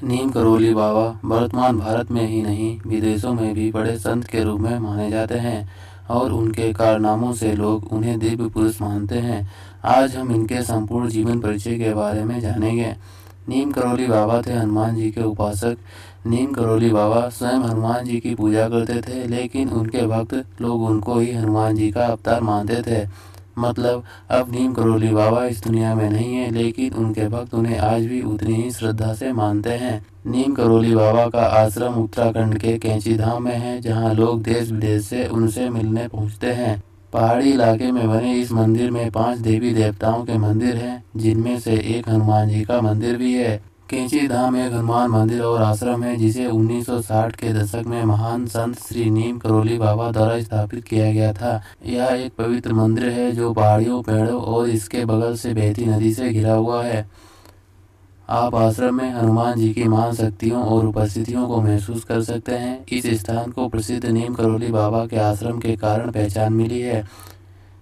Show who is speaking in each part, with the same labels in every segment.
Speaker 1: नीम करोली बाबा वर्तमान भारत में ही नहीं विदेशों में भी बड़े संत के रूप में माने जाते हैं और उनके कारनामों से लोग उन्हें दिव्य पुरुष मानते हैं। आज हम इनके संपूर्ण जीवन परिचय के बारे में जानेंगे। नीम करोली बाबा थे हनुमान जी के उपासक। नीम करोली बाबा स्वयं हनुमान जी की पूजा करते थे, लेकिन उनके भक्त लोग उनको ही हनुमान जी का अवतार मानते थे। मतलब अब नीम करोली बाबा इस दुनिया में नहीं है, लेकिन उनके भक्त उन्हें आज भी उतनी ही श्रद्धा से मानते हैं। नीम करोली बाबा का आश्रम उत्तराखंड के कैंची धाम में है, जहां लोग देश विदेश से उनसे मिलने पहुंचते हैं। पहाड़ी इलाके में बने इस मंदिर में 5 देवी देवताओं के मंदिर हैं, जिनमें से एक हनुमान जी का मंदिर भी है। कैंची धाम एक हनुमान मंदिर और आश्रम है, जिसे 1960 के दशक में महान संत श्री नीम करोली बाबा द्वारा स्थापित किया गया था। यह एक पवित्र मंदिर है जो पहाड़ियों, पेड़ों और इसके बगल से बहती नदी से घिरा हुआ है। आप आश्रम में हनुमान जी की महान शक्तियों और उपस्थितियों को महसूस कर सकते हैं। इस स्थान को प्रसिद्ध नीम करोली बाबा के आश्रम के कारण पहचान मिली है।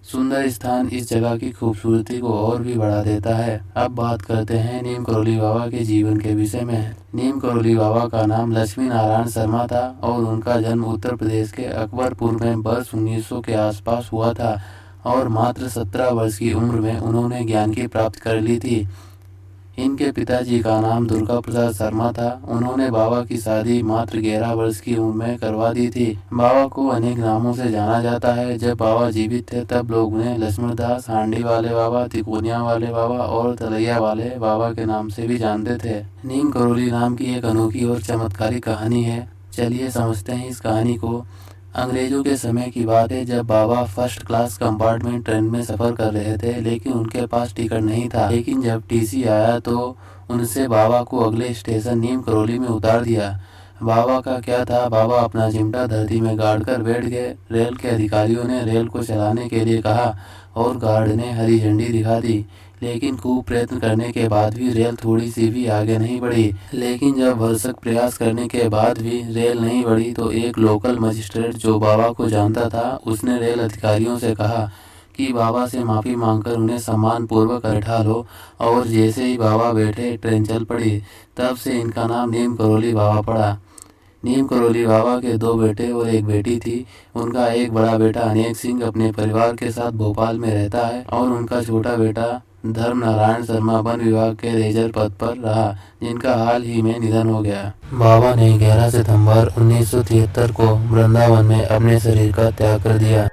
Speaker 1: सुंदर स्थान इस जगह की खूबसूरती को और भी बढ़ा देता है। अब बात करते हैं नीम करोली बाबा के जीवन के विषय में। नीम करोली बाबा का नाम लक्ष्मी नारायण शर्मा था और उनका जन्म उत्तर प्रदेश के अकबरपुर में वर्ष 1900 के आसपास हुआ था और मात्र 17 वर्ष की उम्र में उन्होंने ज्ञान की प्राप्ति कर ली थी। इनके पिताजी का नाम दुर्गा प्रसाद शर्मा था। उन्होंने बाबा की शादी मात्र 11 वर्ष की उम्र में करवा दी थी। बाबा को अनेक नामों से जाना जाता है। जब बाबा जीवित थे तब लोग उन्हें लक्ष्मणदास, हांडी वाले बाबा, तिकोनिया वाले बाबा और तलैया वाले बाबा के नाम से भी जानते थे। नीम करोली नाम की एक अनोखी और चमत्कारिक कहानी है। चलिए समझते हैं इस कहानी को। अंग्रेजों के समय की बात है, जब बाबा फर्स्ट क्लास कंपार्टमेंट ट्रेन में सफ़र कर रहे थे, लेकिन उनके पास टिकट नहीं था। लेकिन जब टीसी आया तो उनसे बाबा को अगले स्टेशन नीम करोली में उतार दिया। बाबा का क्या था, बाबा अपना चिमटा धरती में गाड़ कर बैठ गए। रेल के अधिकारियों ने रेल को चलाने के लिए कहा और गार्ड ने हरी झंडी दिखा दी, लेकिन खूब प्रयत्न करने के बाद भी रेल थोड़ी सी भी आगे नहीं बढ़ी। लेकिन जब भरसक प्रयास करने के बाद भी रेल नहीं बढ़ी तो एक लोकल मजिस्ट्रेट जो बाबा को जानता था, उसने रेल अधिकारियों से कहा कि बाबा से माफ़ी मांगकर उन्हें सम्मान पूर्वक बैठा लो। और जैसे ही बाबा बैठे ट्रेन चल पड़ी। तब से इनका नाम नीम करोली बाबा पड़ा। नीम करोली बाबा के 2 बेटे और एक बेटी थी। उनका एक बड़ा बेटा अनेक सिंह अपने परिवार के साथ भोपाल में रहता है और उनका छोटा बेटा धर्म नारायण शर्मा वन विभाग के रेंजर पद पर रहा, जिनका हाल ही में निधन हो गया। बाबा ने 11 सितंबर 1973 को वृंदावन में अपने शरीर का त्याग कर दिया।